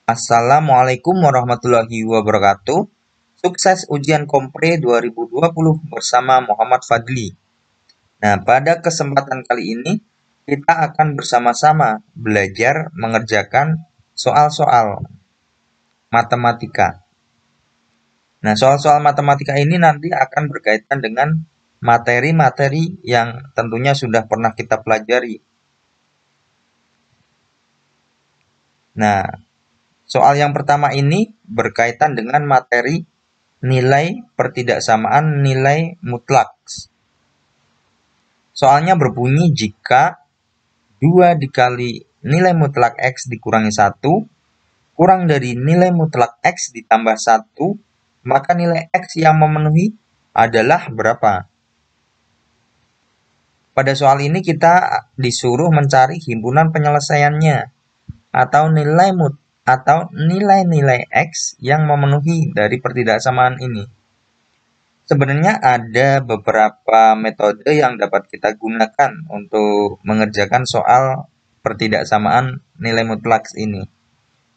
Assalamualaikum warahmatullahi wabarakatuh. Sukses ujian Kompre 2020 bersama Muhammad Fadli. Nah, pada kesempatan kali ini kita akan bersama-sama belajar mengerjakan soal-soal matematika. Nah, soal-soal matematika ini nanti akan berkaitan dengan materi-materi yang tentunya sudah pernah kita pelajari. Nah, soal yang pertama ini berkaitan dengan materi nilai pertidaksamaan nilai mutlak. Soalnya berbunyi jika 2 dikali nilai mutlak X dikurangi 1 kurang dari nilai mutlak X ditambah 1, maka nilai X yang memenuhi adalah berapa? Pada soal ini kita disuruh mencari himpunan penyelesaiannya atau nilai-nilai X yang memenuhi dari pertidaksamaan ini. Sebenarnya ada beberapa metode yang dapat kita gunakan untuk mengerjakan soal pertidaksamaan nilai mutlak ini.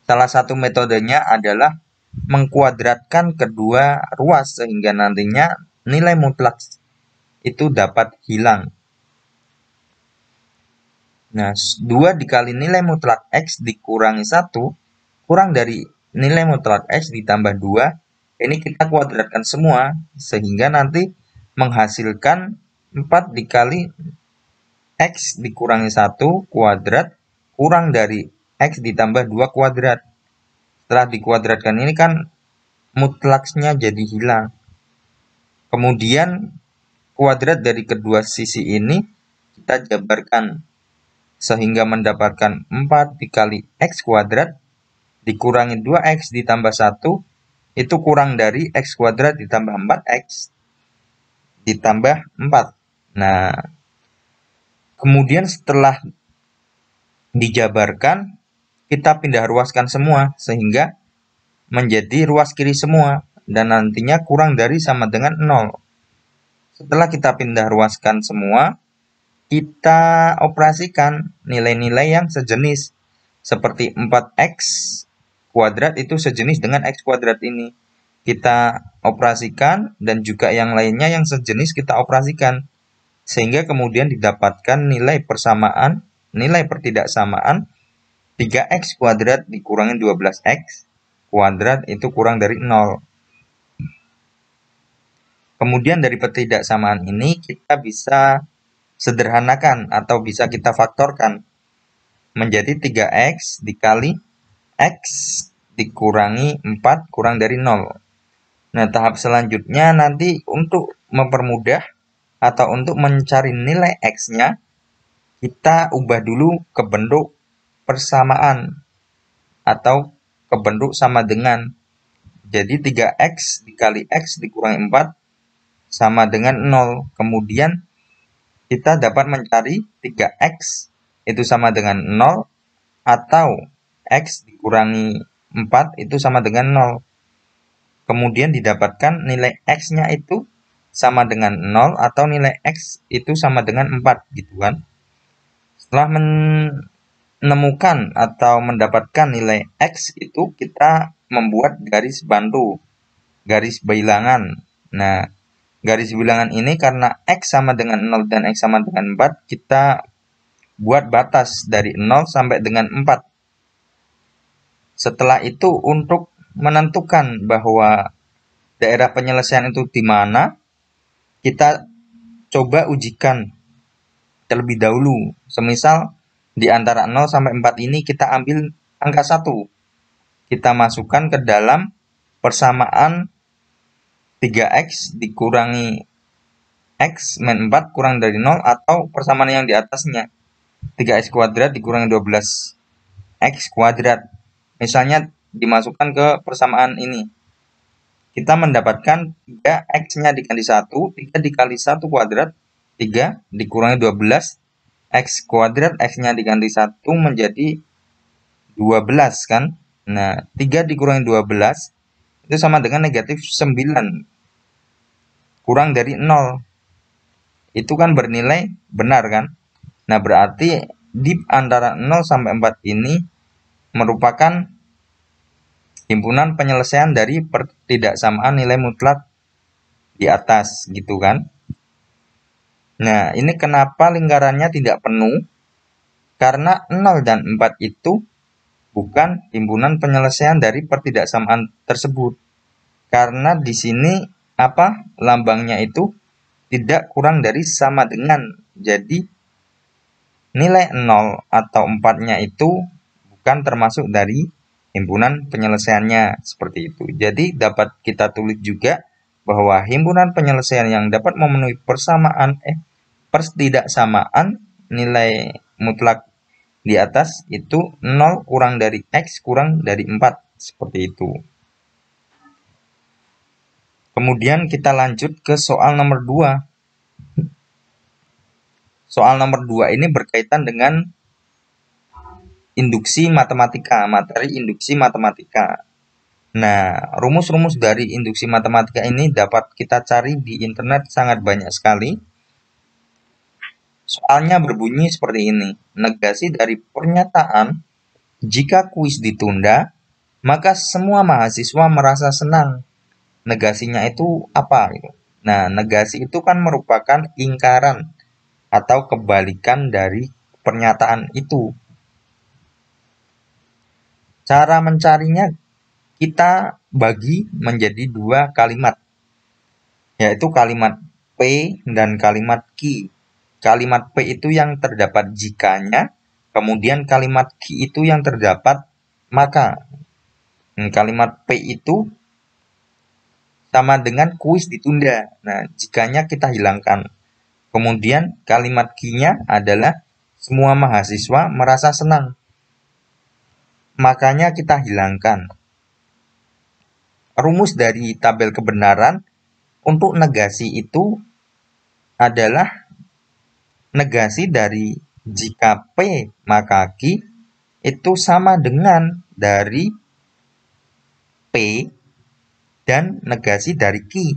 Salah satu metodenya adalah mengkuadratkan kedua ruas sehingga nantinya nilai mutlak itu dapat hilang. Nah, 2 dikali nilai mutlak X dikurangi 1 kurang dari nilai mutlak X ditambah 2. Ini kita kuadratkan semua sehingga nanti menghasilkan 4 dikali X dikurangi 1 kuadrat kurang dari X ditambah 2 kuadrat. Setelah dikuadratkan ini kan mutlaksnya jadi hilang. Kemudian kuadrat dari kedua sisi ini kita jabarkan sehingga mendapatkan 4 dikali X kuadrat dikurangi 2X ditambah 1 itu kurang dari X kuadrat ditambah 4X ditambah 4. Nah, kemudian setelah dijabarkan, kita pindah ruaskan semua sehingga menjadi ruas kiri semua dan nantinya kurang dari sama dengan 0. Setelah kita pindah ruaskan semua, kita operasikan nilai-nilai yang sejenis seperti 4X kuadrat itu sejenis dengan X kuadrat ini. Kita operasikan dan juga yang lainnya yang sejenis kita operasikan. Sehingga kemudian didapatkan nilai persamaan, nilai pertidaksamaan 3X kuadrat dikurangi 12X kuadrat itu kurang dari 0. Kemudian dari pertidaksamaan ini kita bisa sederhanakan atau bisa kita faktorkan menjadi 3X dikali X dikurangi 4 kurang dari 0. Nah, tahap selanjutnya nanti untuk mempermudah atau untuk mencari nilai X-nya, kita ubah dulu ke bentuk persamaan atau ke bentuk sama dengan. Jadi 3X dikali X dikurangi 4 sama dengan 0. Kemudian kita dapat mencari 3X itu sama dengan 0 atau X dikurangi 4 itu sama dengan 0. Kemudian didapatkan nilai X-nya itu sama dengan 0 atau nilai X itu sama dengan 4 gitu kan. Setelah menemukan atau mendapatkan nilai X itu kita membuat garis bantu, garis bilangan. Nah, garis bilangan ini karena X sama dengan 0 dan X sama dengan 4, kita buat batas dari 0 sampai dengan 4. Setelah itu untuk menentukan bahwa daerah penyelesaian itu di mana, kita coba ujikan terlebih dahulu. Semisal di antara 0 sampai 4 ini kita ambil angka 1. Kita masukkan ke dalam persamaan 3X dikurangi X min 4 kurang dari 0 atau persamaan yang di atasnya. 3X kuadrat dikurangi 12X kuadrat. Misalnya dimasukkan ke persamaan ini. Kita mendapatkan 3X-nya dikali 1, 3 dikali 1 kuadrat, 3 dikurangi 12, X kuadrat, X-nya dikali 1 menjadi 12 kan. Nah, 3 dikurangi 12 itu sama dengan negatif 9. Kurang dari 0. Itu kan bernilai benar kan. Nah, berarti di antara 0 sampai 4 ini merupakan himpunan penyelesaian dari pertidaksamaan nilai mutlak di atas, gitu kan. Nah, ini kenapa lingkarannya tidak penuh? Karena 0 dan 4 itu bukan himpunan penyelesaian dari pertidaksamaan tersebut. Karena di sini lambangnya itu tidak kurang dari sama dengan. Jadi nilai 0 atau 4-nya itu bukan termasuk dari himpunan penyelesaiannya, seperti itu. Jadi dapat kita tulis juga bahwa himpunan penyelesaian yang dapat memenuhi pertidaksamaan nilai mutlak di atas itu 0 kurang dari X kurang dari 4, seperti itu. Kemudian kita lanjut ke soal nomor 2. Soal nomor 2 ini berkaitan dengan induksi matematika, materi induksi matematika. Nah, rumus-rumus dari induksi matematika ini dapat kita cari di internet sangat banyak sekali. Soalnya berbunyi seperti ini. Negasi dari pernyataan, jika kuis ditunda, maka semua mahasiswa merasa senang. Negasinya itu apa? Nah, negasi itu kan merupakan ingkaran atau kebalikan dari pernyataan itu. Cara mencarinya kita bagi menjadi 2 kalimat, yaitu kalimat P dan kalimat Q. Kalimat P itu yang terdapat jikanya, kemudian kalimat Q itu yang terdapat maka. Kalimat P itu sama dengan kuis ditunda. Nah, jikanya kita hilangkan. Kemudian kalimat Q-nya adalah semua mahasiswa merasa senang. Makanya kita hilangkan. Rumus dari tabel kebenaran untuk negasi itu adalah negasi dari jika P maka Q itu sama dengan dari P dan negasi dari Q.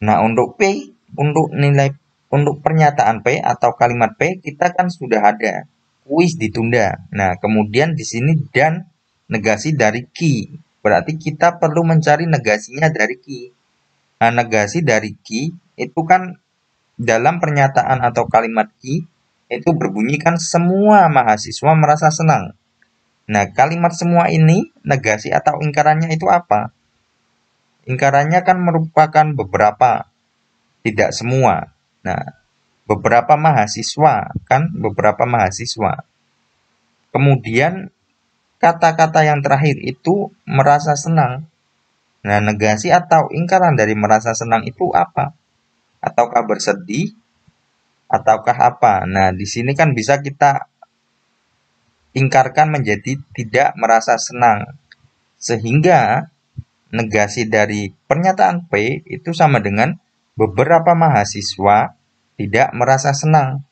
Nah, untuk P, untuk pernyataan P atau kalimat P kita kan sudah ada. Kuis ditunda. Nah, kemudian di sini dan negasi dari Q. Berarti kita perlu mencari negasinya dari Q. Nah, negasi dari Q itu kan dalam pernyataan atau kalimat Q itu berbunyi kan semua mahasiswa merasa senang. Nah, kalimat semua ini negasi atau ingkarannya itu apa? Ingkarannya kan merupakan beberapa, tidak semua. Nah, beberapa mahasiswa, kan beberapa mahasiswa. Kemudian kata-kata yang terakhir itu merasa senang. Nah, negasi atau ingkaran dari merasa senang itu apa? Ataukah bersedih? Ataukah apa? Nah, di sini kan bisa kita ingkarkan menjadi tidak merasa senang. Sehingga negasi dari pernyataan P itu sama dengan beberapa mahasiswa tidak merasa senang.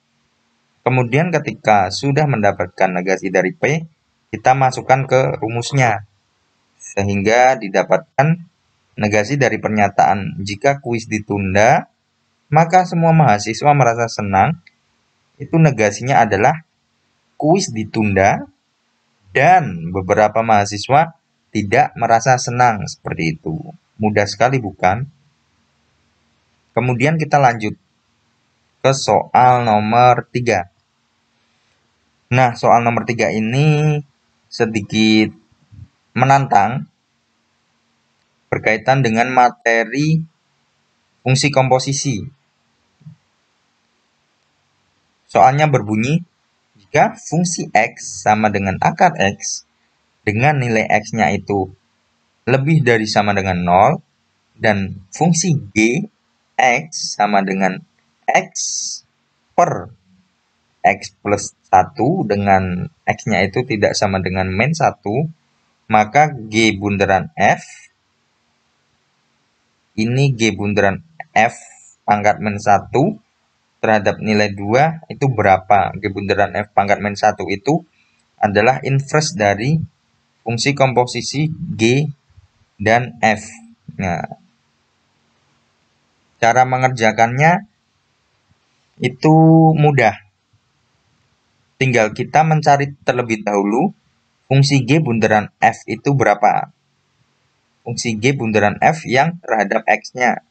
Kemudian ketika sudah mendapatkan negasi dari P, kita masukkan ke rumusnya. Sehingga didapatkan negasi dari pernyataan jika kuis ditunda, maka semua mahasiswa merasa senang. Itu negasinya adalah kuis ditunda dan beberapa mahasiswa tidak merasa senang, seperti itu. Mudah sekali bukan? Kemudian kita lanjut ke soal nomor 3. Nah, soal nomor 3 ini sedikit menantang berkaitan dengan materi fungsi komposisi. Soalnya berbunyi, jika fungsi X sama dengan akar X dengan nilai X-nya itu lebih dari sama dengan 0 dan fungsi G X sama dengan X per X plus 1 dengan X-nya itu tidak sama dengan min 1, maka G bundaran F, ini G bundaran F pangkat min 1 terhadap nilai 2 itu berapa? G bundaran F pangkat min 1 itu adalah inverse dari fungsi komposisi G dan F. Nah, cara mengerjakannya itu mudah. Tinggal kita mencari terlebih dahulu fungsi G bunderan F itu berapa? Fungsi G bunderan F yang terhadap X-nya.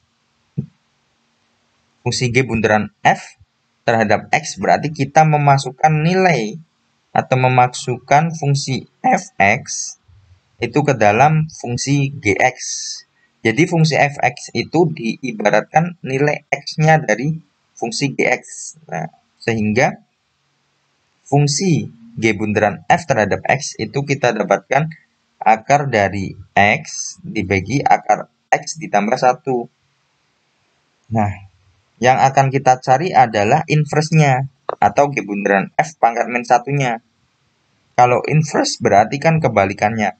Fungsi G bunderan F terhadap X berarti kita memasukkan nilai atau memasukkan fungsi Fx itu ke dalam fungsi Gx. Jadi fungsi Fx itu diibaratkan nilai X-nya dari fungsi Gx. Nah, sehingga fungsi G bunderan F terhadap X itu kita dapatkan akar dari X dibagi akar X ditambah 1. Nah, yang akan kita cari adalah inverse-nya atau G bunderan F pangkat min 1-nya. Kalau inverse berarti kan kebalikannya.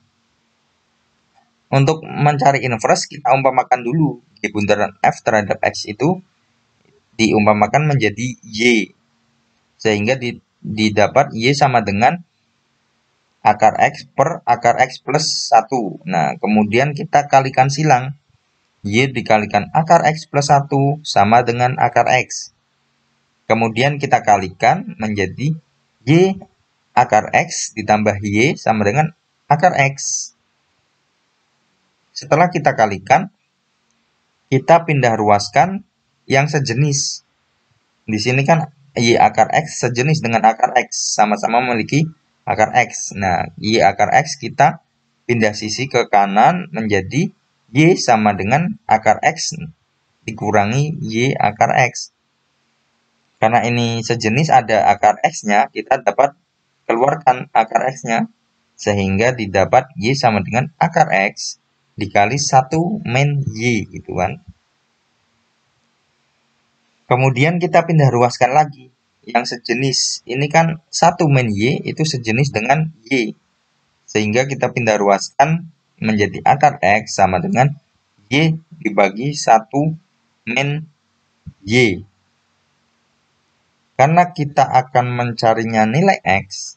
Untuk mencari inverse kita umpamakan dulu G bunderan F terhadap X itu diumpamakan menjadi Y. Sehingga didapat Y sama dengan akar X per akar X plus 1. Nah, kemudian kita kalikan silang. Y dikalikan akar X plus 1 sama dengan akar X. Kemudian kita kalikan menjadi Y akar X ditambah Y sama dengan akar X. Setelah kita kalikan, kita pindah ruaskan yang sejenis. Di sini kan Y akar X sejenis dengan akar X, sama-sama memiliki akar X. Nah, Y akar X kita pindah sisi ke kanan menjadi Y sama dengan akar X dikurangi Y akar X. Karena ini sejenis ada akar X-nya, kita dapat keluarkan akar X-nya. Sehingga didapat Y sama dengan akar X dikali 1 min Y gitu kan. Kemudian kita pindah ruaskan lagi yang sejenis. Ini kan 1 min Y itu sejenis dengan Y. Sehingga kita pindah ruaskan menjadi akar X sama dengan Y dibagi 1 min Y. Karena kita akan mencarinya nilai X,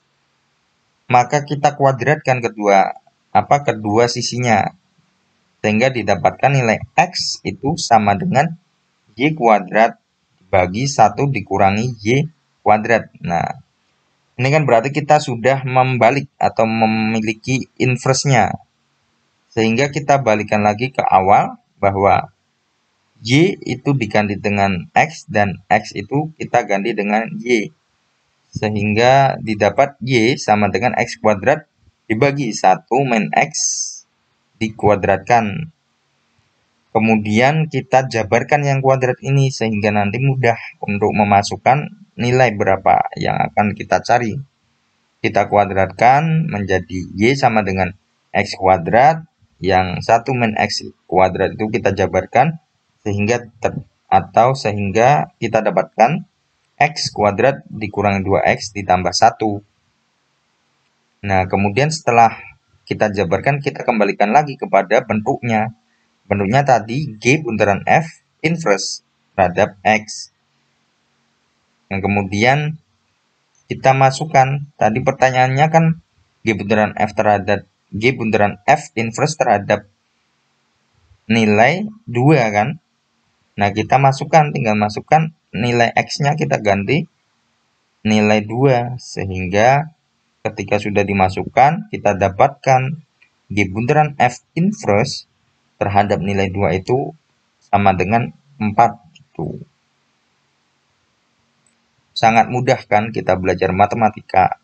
maka kita kuadratkan kedua sisinya. Sehingga didapatkan nilai X itu sama dengan Y kuadrat dibagi 1 dikurangi Y kuadrat. Nah, ini kan berarti kita sudah membalik atau memiliki inverse-nya. Sehingga kita balikan lagi ke awal bahwa Y itu diganti dengan X dan X itu kita ganti dengan Y. Sehingga didapat Y sama dengan X kuadrat dibagi 1 min X dikuadratkan. Kemudian kita jabarkan yang kuadrat ini sehingga nanti mudah untuk memasukkan nilai berapa yang akan kita cari. Kita kuadratkan menjadi Y sama dengan X kuadrat, yang 1 min X kuadrat itu kita jabarkan sehingga kita dapatkan X kuadrat dikurangi 2X ditambah 1. Nah, kemudian setelah kita jabarkan, kita kembalikan lagi kepada bentuknya. Bentuknya tadi G bunderan F inverse terhadap X. Yang kemudian kita masukkan, tadi pertanyaannya kan G bunderan F terhadap G bunderan F inverse terhadap nilai 2 kan. Nah, kita masukkan, tinggal masukkan nilai X-nya kita ganti nilai 2. Sehingga ketika sudah dimasukkan, kita dapatkan G bunderan F inverse terhadap nilai 2 itu sama dengan 4 gitu. Sangat mudah kan kita belajar matematika.